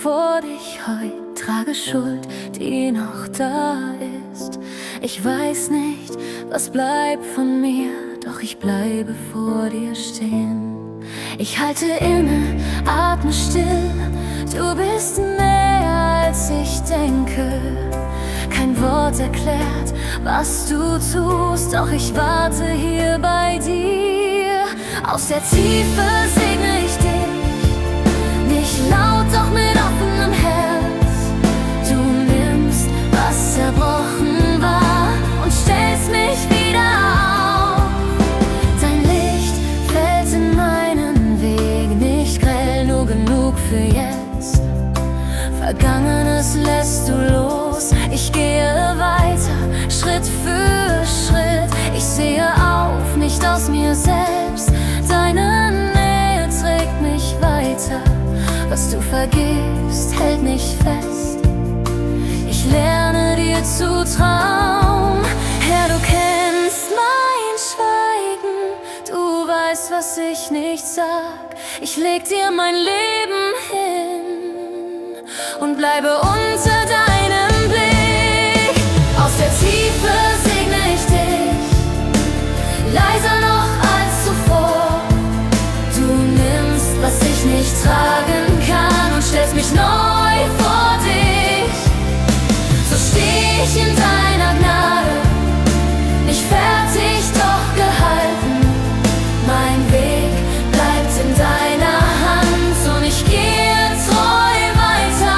vor dich heut, trage Schuld, die noch da ist. Ich weiß nicht, was bleibt von mir, doch ich bleibe vor dir stehen. Ich halte inne, atme still, du bist näher als ich denke. Kein Wort erklärt, was du tust, doch ich warte hier bei dir. Aus der Tiefe segne ich dich, nicht laut, doch mit offenem Herz. Du nimmst, was zerbrochen war und stellst mich wieder auf. Dein Licht fällt in meinen Weg, nicht grell, nur genug für jetzt. Vergangenes lässt du los, ich gehe weiter, Schritt für Schritt. Ich sehe auf, nicht aus mir selbst, deine Nähe trägt mich weiter. Was du vergisst, hält mich fest. Ich lerne dir zu trauen. Herr, du kennst mein Schweigen, du weißt, was ich nicht sag. Ich leg dir mein Leben hin und bleibe unter deinem Blick. Aus der Tiefe segne ich dich, leiser noch als zuvor. Du nimmst, was ich nicht tragen kann und stellst mich neu vor dich. So steh ich in deiner Gnade, nicht fertig, doch gehalten. Mein Weg bleibt in deiner Hand und ich gehe treu weiter.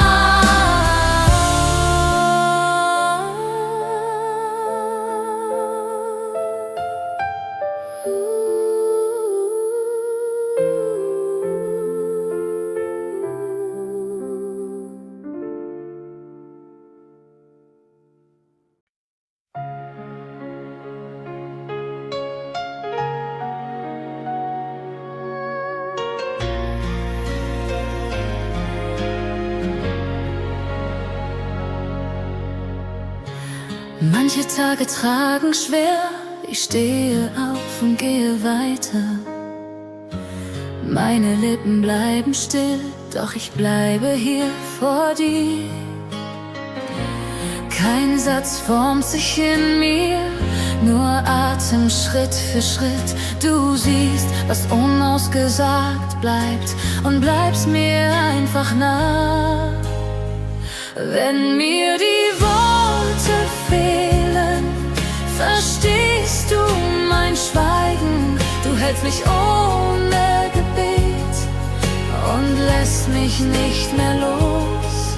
Manche Tage tragen schwer, ich stehe auf und gehe weiter. Meine Lippen bleiben still, doch ich bleibe hier vor dir. Kein Satz formt sich in mir, nur Atem Schritt für Schritt. Du siehst, was unausgesagt bleibt und bleibst mir einfach nah. Wenn mir die Worte fehlen, verstehst du mein Schweigen. Du hältst mich ohne Gebet und lässt mich nicht mehr los.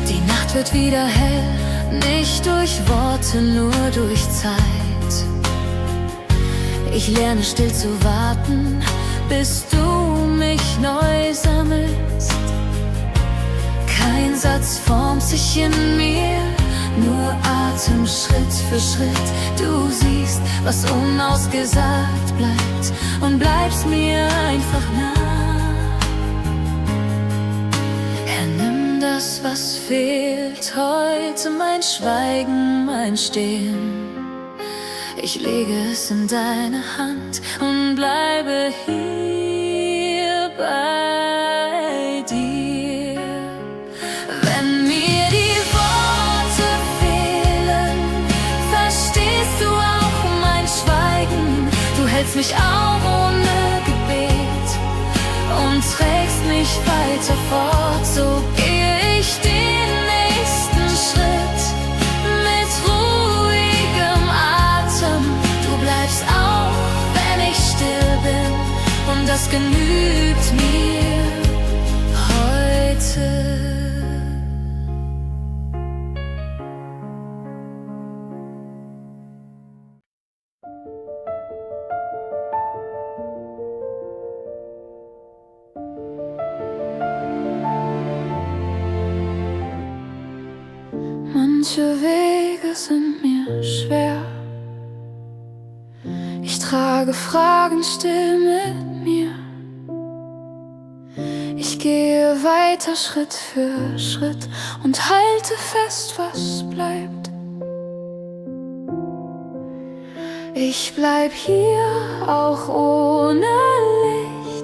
Die Nacht wird wieder hell, nicht durch Worte, nur durch Zeit. Ich lerne still zu warten, bis du mich neu sammelst. Kein Satz formt sich in mir, nur Atem Schritt für Schritt. Du siehst, was unausgesagt bleibt und bleibst mir einfach nah. Herr, nimm das, was fehlt heute, mein Schweigen, mein Stehen. Ich lege es in deine Hand und bleibe hier bei dir. Wenn mir die Worte fehlen, verstehst du auch mein Schweigen. Du hältst mich auch ohne Gebet und trägst mich weiter fort. So gehe ich den nächsten Schritt mit ruhigem Atem. Du bleibst auch, wenn ich still bin, und das genügt mir heute. Manche Wege sind mir schwer. Ich trage Fragen still mit mir. Ich gehe weiter Schritt für Schritt und halte fest, was bleibt. Ich bleib hier auch ohne Licht.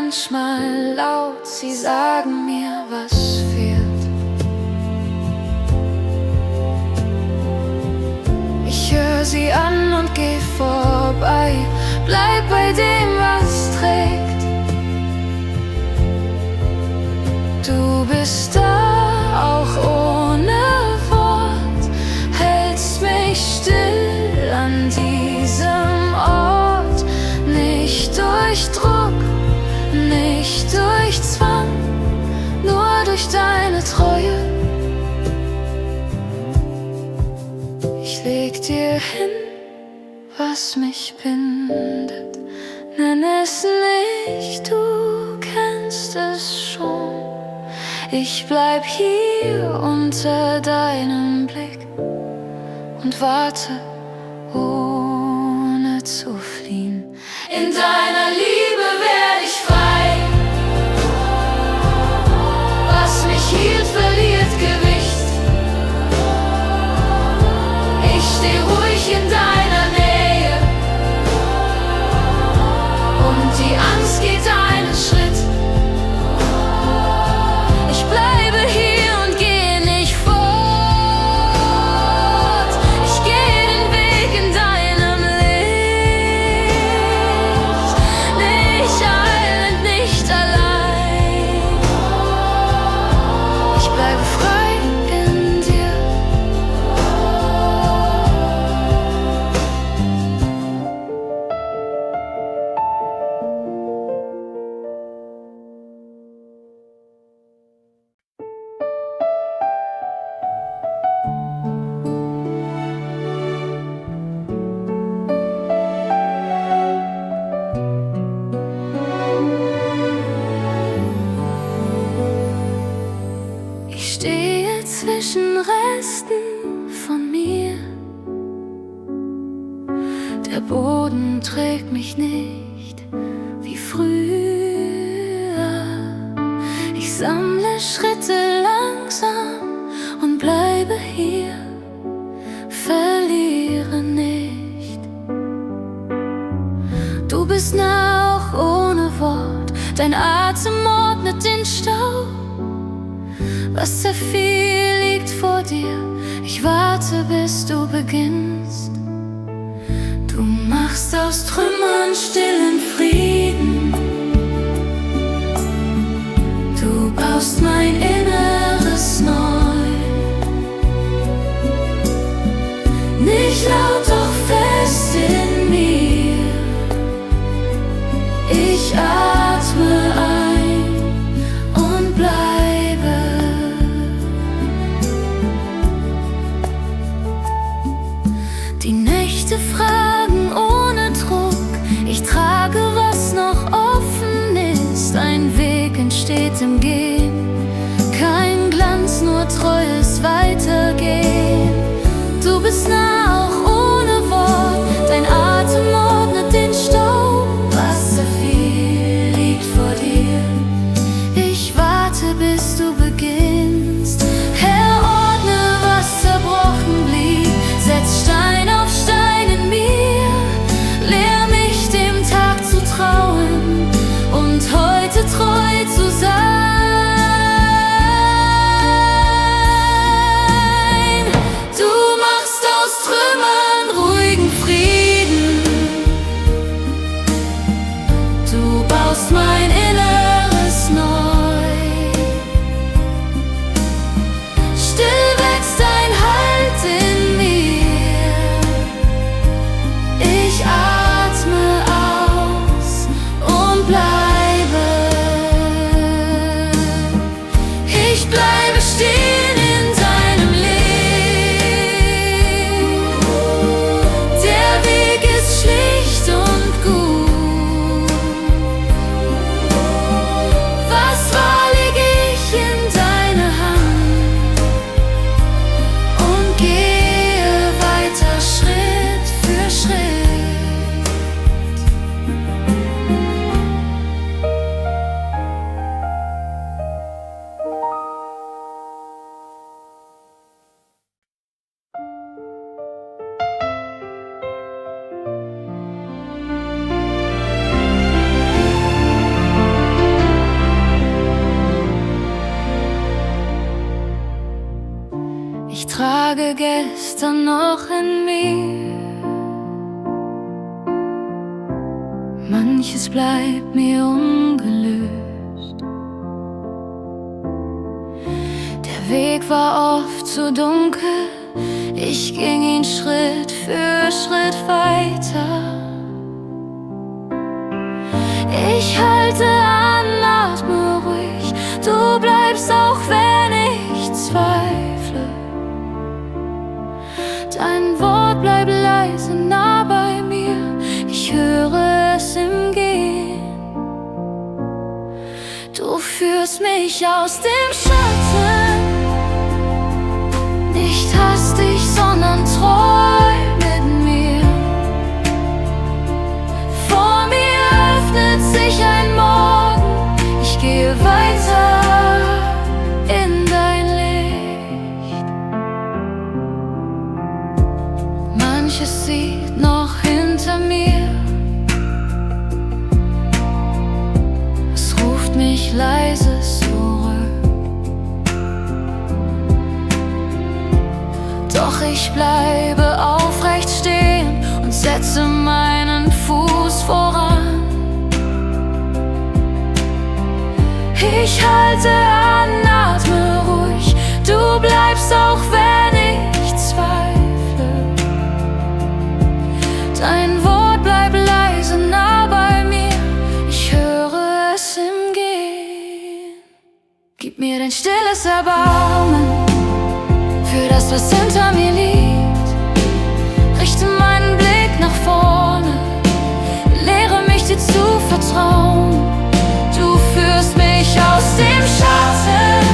manchmal laut, sie sagen mir, was fehlt. Ich höre sie an und geh vorbei, bleib bei dem, was trägt. Du bist da, auch ohne Wort, hältst mich still an diesem Ort. Nicht durch Druck, nicht durch Zwang, nur durch deine Treue. Ich leg dir hin, was mich bindet, nenn es nicht, du kennst es schon. Ich bleib hier unter deinem Blick und warte, ohne zu fliehen. In deiner Liebe werd ich frei. Was mich hielt, verliert Gewicht. Ich steh ruhig in deiner Nähe und die Angst geht einen Schritt. Ich bleibe hier und geh nicht fort. Ich geh den Weg in deinem Licht. Nicht eilend, nicht allein. Ich bleibe frei in dir. Ich stehe zwischen Resten von mir. Der Boden trägt mich nicht wie früher. Ich sammle Schritte langsam und bleibe hier, verliere nicht. Du bist nah, auch ohne Wort, dein Atem ordnet den Staub. Was zerfiel, liegt vor dir. Ich warte, bis du beginnst. Du machst aus Trümmern stillen Frieden. Du baust mein Inneres neu. Nicht laut, doch fest in mir. Ich atme ein und bleibe. Die Nächte fragen ohne Druck. Ich trage, was Ich trage gestern noch in mir. Manches bleibt mir ungelöst. Der Weg war oft so dunkel, ich ging ihn Schritt für Schritt weiter. Ich halte an, atme ruhig, du bleibst auch wenn ich zweifle. Dein Wort bleibt leise nah bei mir, ich höre es im Gehen. Du führst mich aus dem Schatten, nicht hastig, sondern treu mit mir. Vor mir öffnet sich ein Morgen, ich gehe weiter in dein Licht. Manches sieht noch hinter mir, es ruft mich leise zurück. Doch ich bleibe aufrecht stehen und setze meinen Fuß voran. Ich halte an, atme ruhig, du bleibst auch wenn ich zweifle. Dein Wort bleibt leise nah bei mir, ich höre es im Gehen. Gib mir dein stilles Erbarmen für das, was hinter mir liegt. Richte meinen Blick nach vorne, lehre mich dir zu vertrauen. Du führst mich aus dem Schatten,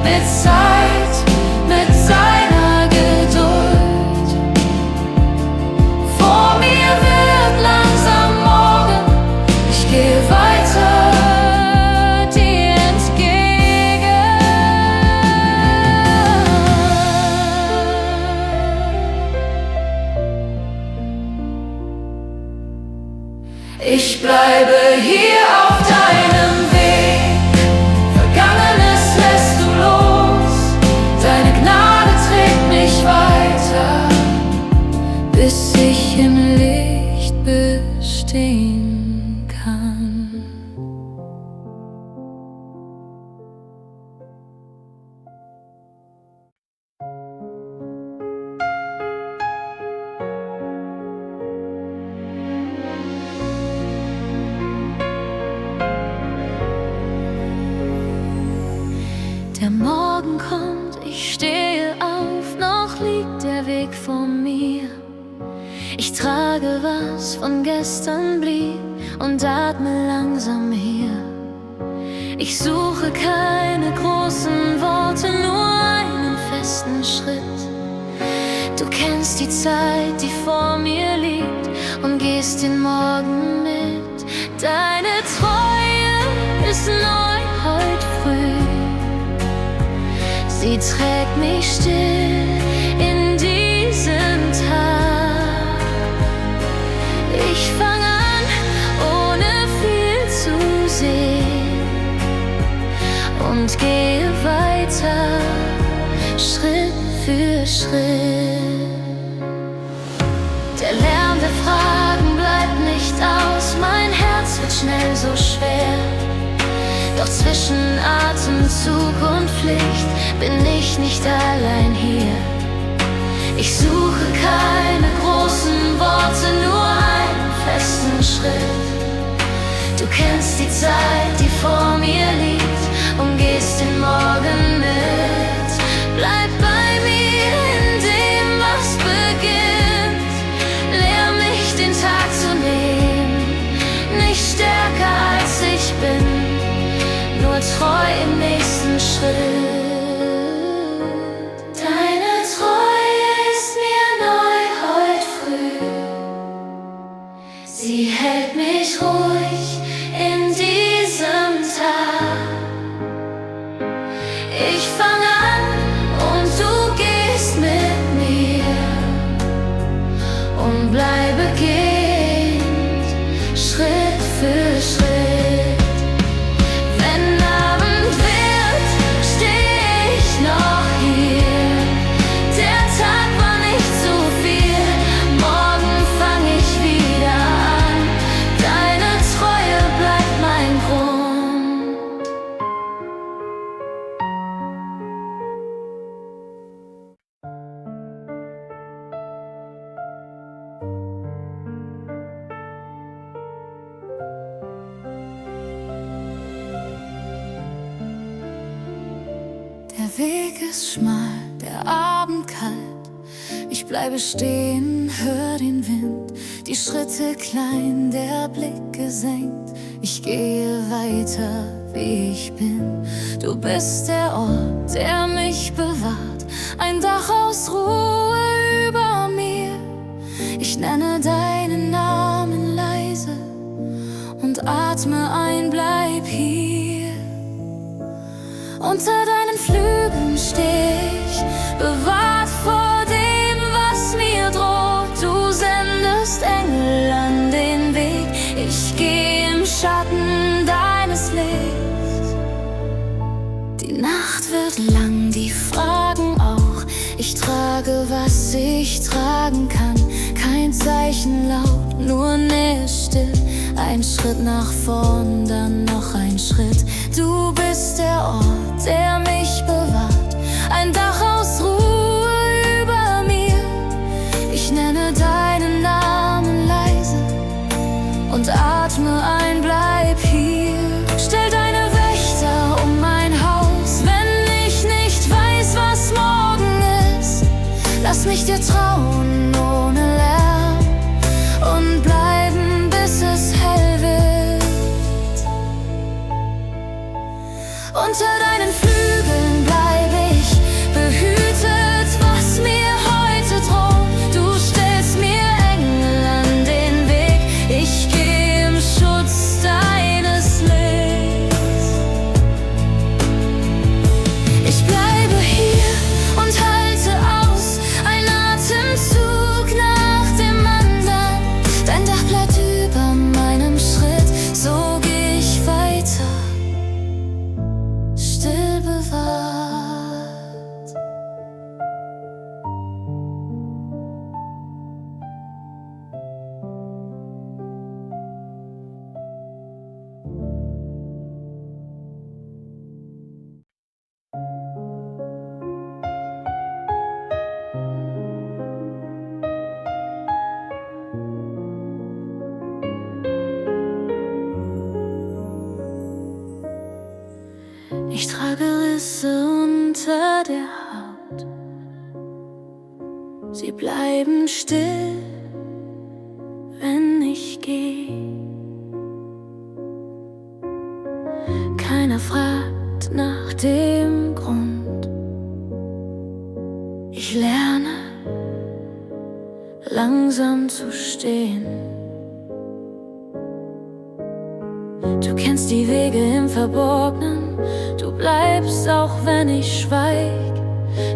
mit Zeit, mit seiner Geduld. Vor mir wird langsam Morgen, ich gehe weiter dir entgegen. Ich bleibe hier auf deinem Weg, Vergangenes lässt du los, deine Gnade trägt mich weiter, bis ich im Licht bestehen kann. Der Morgen kommt, ich stehe auf, noch liegt der Weg vor mir. Ich trage, was von gestern blieb und atme langsam hier. Ich suche keine großen Worte, nur einen festen Schritt. Du kennst die Zeit, die vor mir liegt und gehst den Morgen mit. Deine Treue ist neu heut früh. Sie trägt mich still in diesen Tag. Ich fang an, ohne viel zu sehen, und gehe weiter, Schritt für Schritt. Der Lärm der Fragen bleibt nicht aus, mein Herz wird schnell so schwer. Doch zwischen Atemzug und Pflicht bin ich nicht allein hier. Ich suche keine großen Worte, nur einen festen Schritt. Du kennst die Zeit, die vor mir liegt, und gehst den Morgen mit. Bleib bei mir in dem, was beginnt. Lehr mich, den Tag zu nehmen, nicht stärker als ich bin, nur treu im nächsten Schritt. Deine Treue ist mir neu heut früh. Sie hält mich ruhig in diesem Tag. Ich fang an und du gehst mit mir und bleibe gehend, Schritt für Schritt. Wenn Abend wird, steh ich noch hier. Weg ist schmal, der Abend kalt. Ich bleibe stehen, hör den Wind, die Schritte klein, der Blick gesenkt. Ich gehe weiter, wie ich bin. Du bist der Ort, der mich bewahrt, ein Dach aus Ruhe über mir. Ich nenne deinen Namen leise und atme ein, bleib hier. Unter deinen Flügeln steh ich, bewahrt vor dem, was mir droht. Du sendest Engel an den Weg, ich geh im Schatten deines Lichts. Die Nacht wird lang, die Fragen auch. Ich trage, was ich tragen kann. Kein Zeichen laut, nur Nähe still. Ein Schritt nach vorn, dann noch ein Schritt. Du bist der Ort, der mich bewahrt, ein Dach aus Ruhe über mir. Ich nenne deinen Namen leise und atme ein, bleib hier. Stell deine Wächter um mein Haus, wenn ich nicht weiß, was morgen ist. Lass mich dir trauen ohne Lärm und bleiben, bis es hell wird. Unter deinen Flügeln bleib ich behütet, was mir heute droht. Du stellst mir Engel an den Weg, ich geh im Schutz deines Lichts. Ich bleibe hier und halte aus, ein Atemzug nach dem anderen. Dein Dach bleibt über meinem Schritt, so geh ich weiter, still bewahrt. Ich trage Risse unter der Haut, sie bleiben still, wenn ich geh. Keiner fragt nach dem Grund. Ich lerne langsam zu stehen. Du kennst die Wege im Verborgenen, du bleibst, auch wenn ich schweig.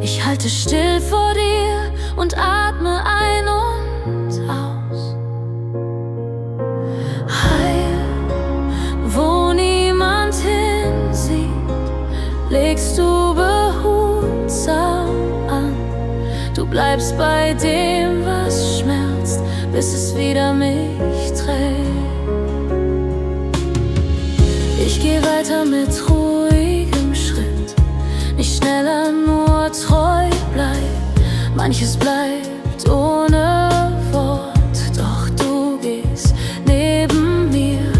Ich halte still vor dir und atme ein und aus. Heil, wo niemand hinsieht, legst du behutsam an. Du bleibst bei dem, was schmerzt, bis es wieder mich trägt. Ich geh weiter mit ruhigem Schritt, nicht schneller, nur treu bleib. Manches bleibt ohne Wort, doch du gehst neben mir.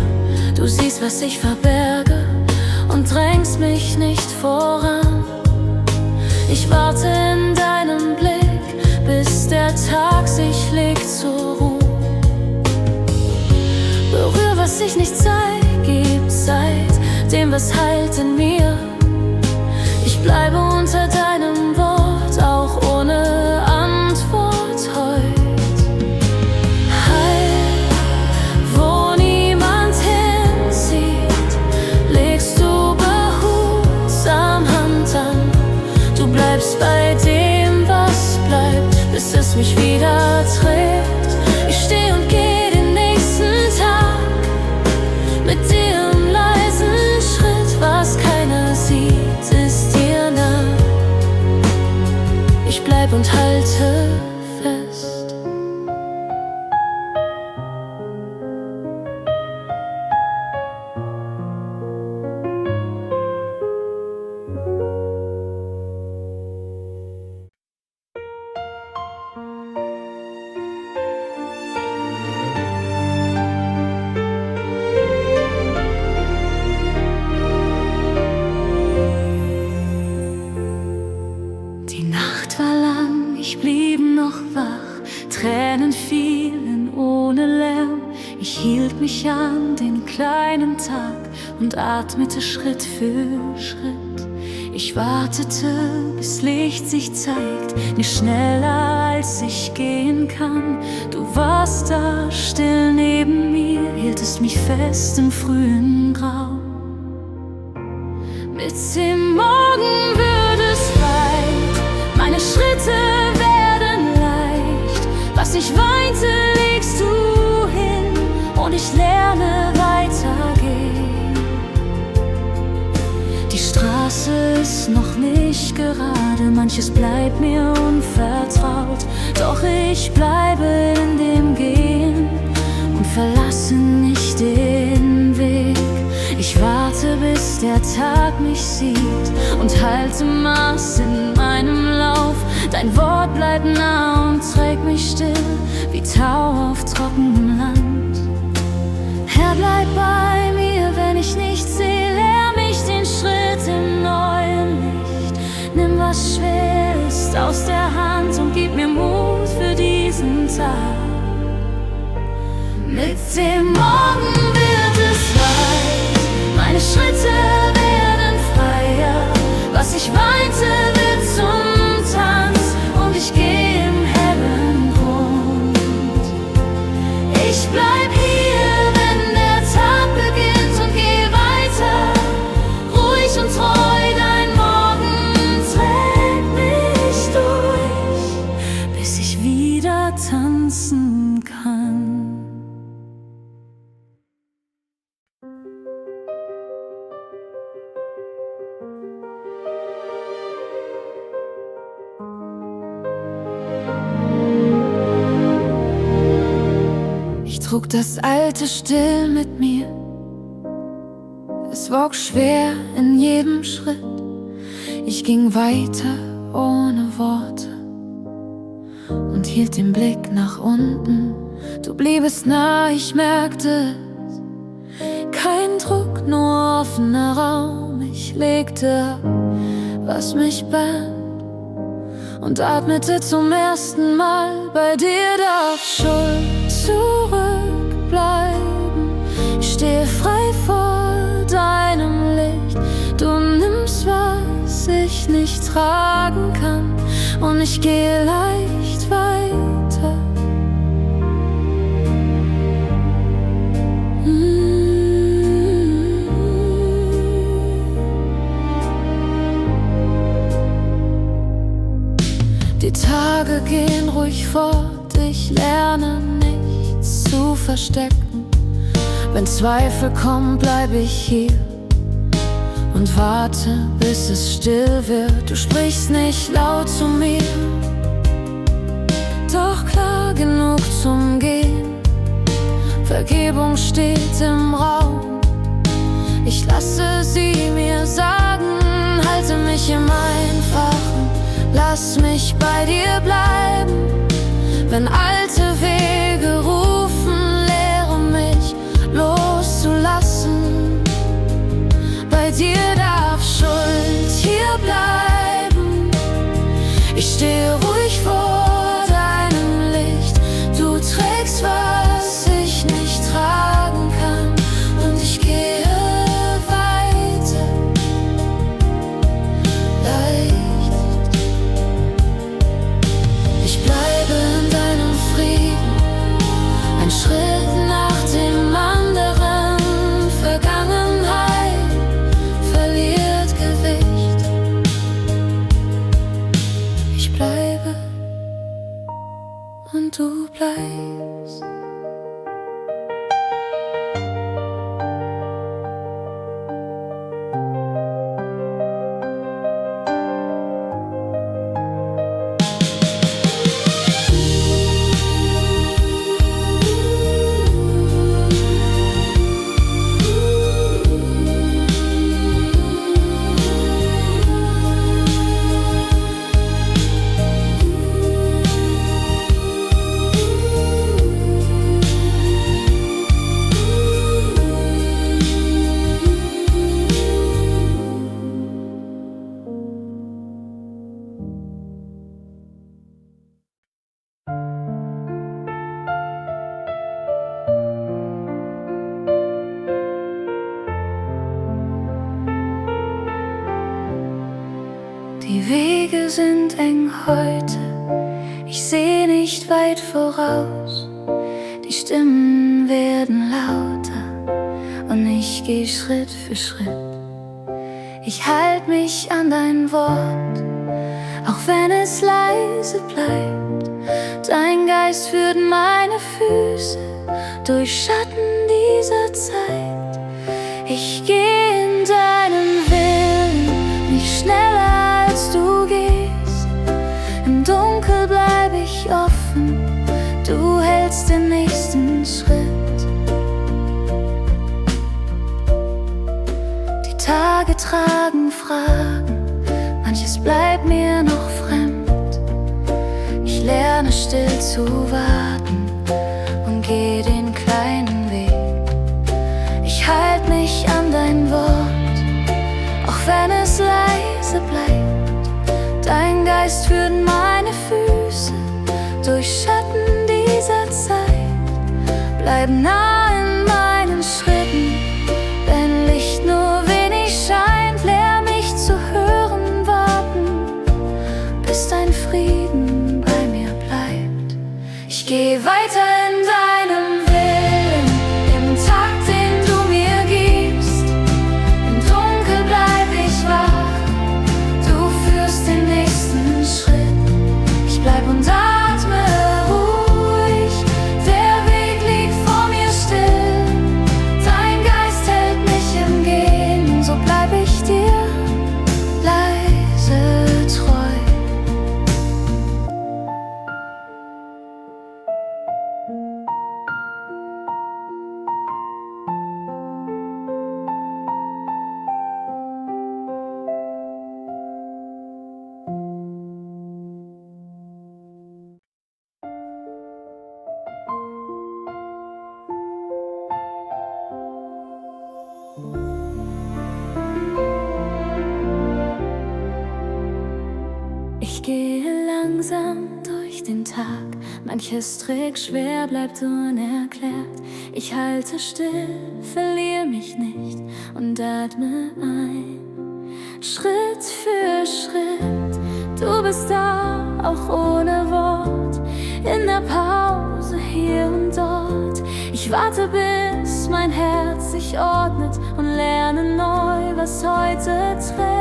Du siehst, was ich verberge und drängst mich nicht voran. Ich warte in deinem Blick, bis der Tag sich legt zur Ruhe. Berühr, was ich nicht zeig, gib Zeit dem, was heilt in mir. Ich bleibe unter deinem Wort, auch ohne Antwort heut. Heil, wo niemand hinsieht, legst du behutsam Hand an. Du bleibst bei dem, was bleibt, bis es mich wieder trägt. Ich steh und geh den nächsten Tag mit dir im leisen Schritt, was keiner sieht, ist dir nah. Ich bleib und halte fest. mich blieben noch wach, Tränen fielen ohne Lärm. Ich hielt mich an den kleinen Tag und atmete Schritt für Schritt. Ich wartete, bis Licht sich zeigt, nie schneller als ich gehen kann. Du warst da still neben mir, hieltest mich fest im frühen Grau. Mit dem Morgen wird es weit, meine Schritte werden leicht. Was ich weinte, legst du hin und ich lerne weitergehen. Die Straße ist noch nicht gerade, manches bleibt mir unvertraut. Doch ich bleibe in dem Gehen und verlasse nicht den Weg. Ich warte, bis der Tag mich sieht und halte Maß in meinem Lauf. Dein Wort bleibt nah und trägt mich still wie Tau auf trockenem Land. Herr, bleib bei mir, wenn ich nichts sehe, lehr mich den Schritt im neuen Licht. Nimm, was schwer ist, aus der Hand und gib mir Mut für diesen Tag. Mit dem Morgen wird es weit, meine Schritte werden freier. Was ich weinte, wird zum Tanz und ich gehe im hellen Grund. Ich bleib hier, wenn der Tag beginnt und geh weiter, ruhig und treu, dein Morgen trägt mich durch, bis ich wieder tanzen kann. Ich trug das Alte still mit mir. Es wog schwer in jedem Schritt. Ich ging weiter ohne Worte und hielt den Blick nach unten. Du bliebest nah, ich merkte es. Kein Druck, nur offener Raum. Ich legte ab, was mich band, und atmete zum ersten Mal. Bei dir darf Schuld zurückbleiben. Ich stehe frei vor deinem Licht. Du nimmst, was ich nicht tragen kann, und ich gehe leicht weiter. Die Tage gehen ruhig fort, ich lerne nichts zu verstecken. Wenn Zweifel kommen, bleib ich hier und warte, bis es still wird. Du sprichst nicht laut zu mir, doch klar genug zum Gehen. Vergebung steht im Raum, ich lasse sie mir sagen. Halte mich im Einfachen, lass mich bei dir bleiben. Wenn alte Wege rufen, lehre mich loszulassen. Bei dir darf Schuld hier bleiben. Ich stehe ruhig vor deinem Licht. Du trägst, was ich nicht tragen kann, und ich gehe weiter, leicht. Ich bleibe in deinem Frieden, Die Wege sind eng heute, ich seh nicht weit voraus. Die Stimmen werden lauter und ich geh Schritt für Schritt. Ich halt mich an dein Wort, auch wenn es leise bleibt. Dein Geist führt meine Füße durch Schatten dieser Zeit. Ich geh in deinem Willen, nicht schneller als du gehst. Im Dunkel bleib ich offen, du hältst den nächsten Schritt. Die Tage tragen Fragen, manches bleibt mir noch fremd. Ich lerne still zu warten und geh den kleinen Weg. Ich halt mich an dein Wort, auch wenn es leise bleibt. Dein Geist führt meine Füße durch Schatten dieser Zeit. Bleib nah in meinen Schritten, wenn Licht nur wenig scheint. Lehr mich zu hören, warten, bis dein Frieden bei mir bleibt. Ich geh weiter in deinem Willen, im Takt, den du mir gibst. Im Dunkel bleib ich wach, du führst den nächsten Schritt. Ich bleib und atme ruhig, der Weg liegt vor mir still. Dein Geist hält mich im Gehen, so bleib ich dir leise treu. Ich gehe langsam durch den Tag, manches Trick schwer bleibt unerklärt. Ich halte still, verliere mich nicht und atme ein, Schritt für Schritt. Du bist da, auch ohne Wort, in der Pause hier und dort. Ich warte, bis mein Herz sich ordnet und lerne neu, was heute trägt.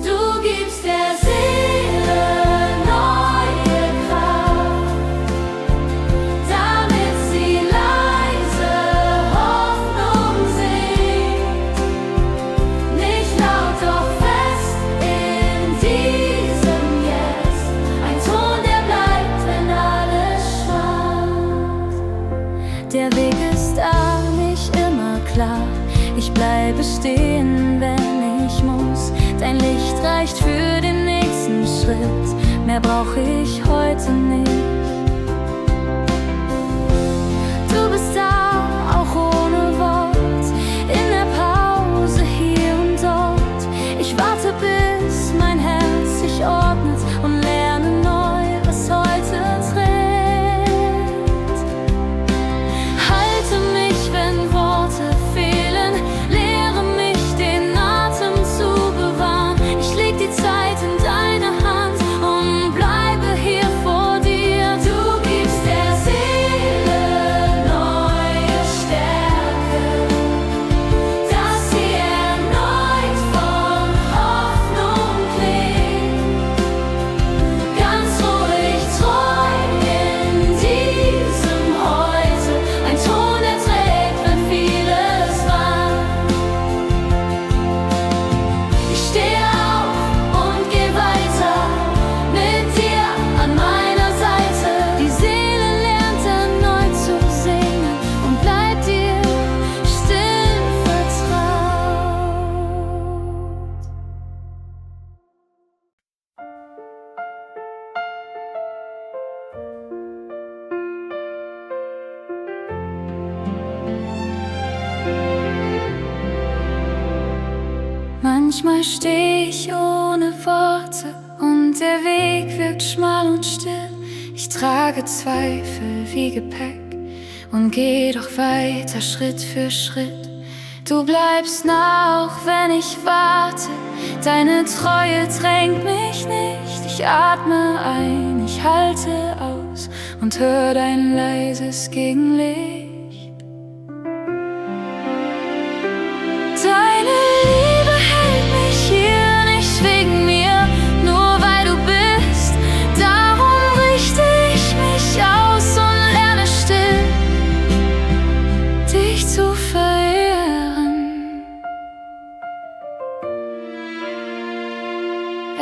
Du gibst der Seele neue Kraft, damit sie leise Hoffnung singt. Nicht laut, doch fest in diesem Jetzt. Ein Ton, der bleibt, wenn alles schwand. Der Weg ist da, nicht immer klar. Ich bleibe stehen, wenn ich muss. Dein Licht reicht für den nächsten Schritt, mehr brauch ich heute nicht. Du bist da, auch ohne Wort, in der Pause hier und dort. Ich warte, bis mein Herz sich ordnet und lerne neu, was heute trägt. Halte mich, wenn Worte fehlen, lehre mich, den Atem zu bewahren. Ich leg die Zeit in deine Hand und bleibe hier vor dir. Du gibst der Seele neue Stärke, dass sie erneut von Hoffnung klingt. Ganz ruhig, treu in diesem Heute, ein Ton, der trägt, wenn vieles wankt. Ich stehe auf und geh weiter, mit dir an meiner Seite. Die Seele lernt erneut zu singen und bleibt dir still vertraut. Manchmal steh ich ohne Worte und der Weg wirkt schmal und still. Ich trage Zweifel wie Gepäck und geh doch weiter Schritt für Schritt. Du bleibst nah, auch wenn ich warte, Deine Treue drängt mich nicht. Ich atme ein, ich halte aus und hör dein leises Gegenlicht. Deine Liebe hält mich hier nicht wegen mir, nur weil du bist. Darum richte ich mich aus und lerne still, dich zu verehren.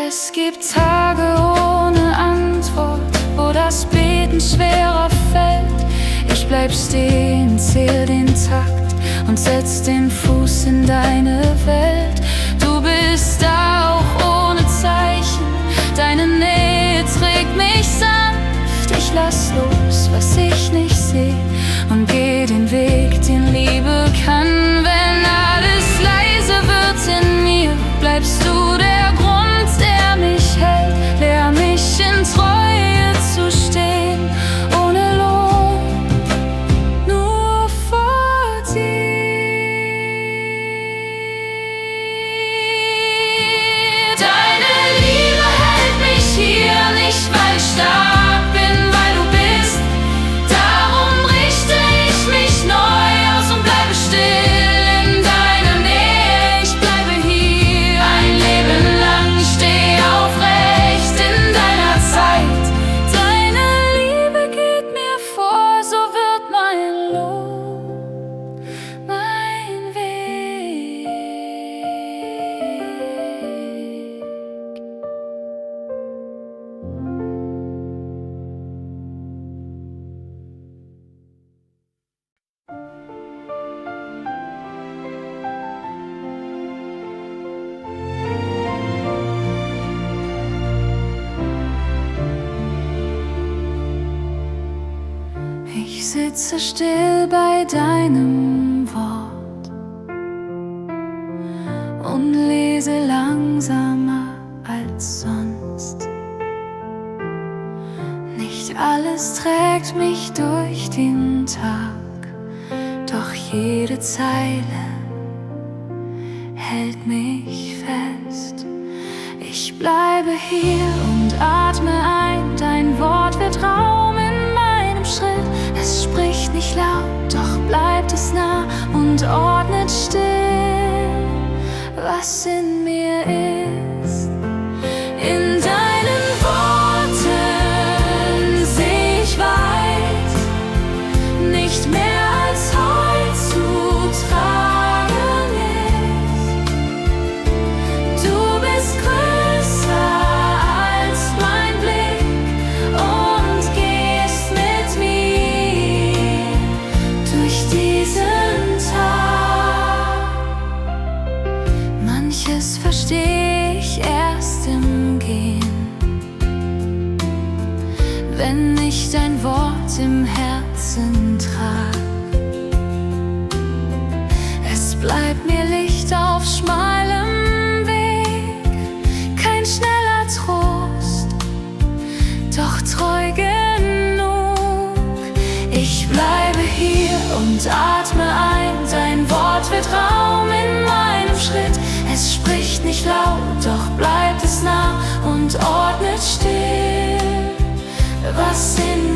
Es gibt Tage ohne Antwort, wo das Beten schwerer fällt. Ich bleib stehen, zähl den Takt und setz den Fuß in deine Welt. Du bist da auch ohne Zeichen, deine Nähe trägt mich sanft. Ich lass los, was ich nicht seh, und geh den Weg, den Liebe kann. Wenn alles leise wird in mir, bleibst du der Grund, der mich hält. Lehr mich in Treue zu stehen, ohne Lohn, nur vor dir. Deine Liebe hält mich hier, nicht weil ich stark bin, weil du bist. Darum richte ich mich neu aus und bleibe still in deiner Nähe. Ich bleibe hier ein Leben lang, ich stehe aufrecht in deiner Zeit. Deine Liebe geht mir vor, so wird mein Lohn, mein Weg. Ich sitze still bei deinem Wort und lese langsamer als sonst. Nicht alles trägt mich durch den Tag, doch jede Zeile hält mich fest. Ich bleibe hier und atme ein, dein Wort wird Raum in meinem Schritt. Es spricht nicht laut, doch bleibt es nah und ordnet still, was in mir ist. In deinen Worten seh ich weit, nicht mehr als heute zu tragen ist. Du bist größer als mein Blick und gehst mit mir durch diesen Tag. Manches versteh ich erst im Gehen, wenn ich dein Wort im Herzen trag. Es bleibt mir Licht auf schmalem Weg, kein schneller Trost, doch treu genug. Ich bleibe hier und atme ein, dein Wort wird Raum in meinem Schritt. Es spricht nicht laut, doch bleibt es nah und ordnet still, was in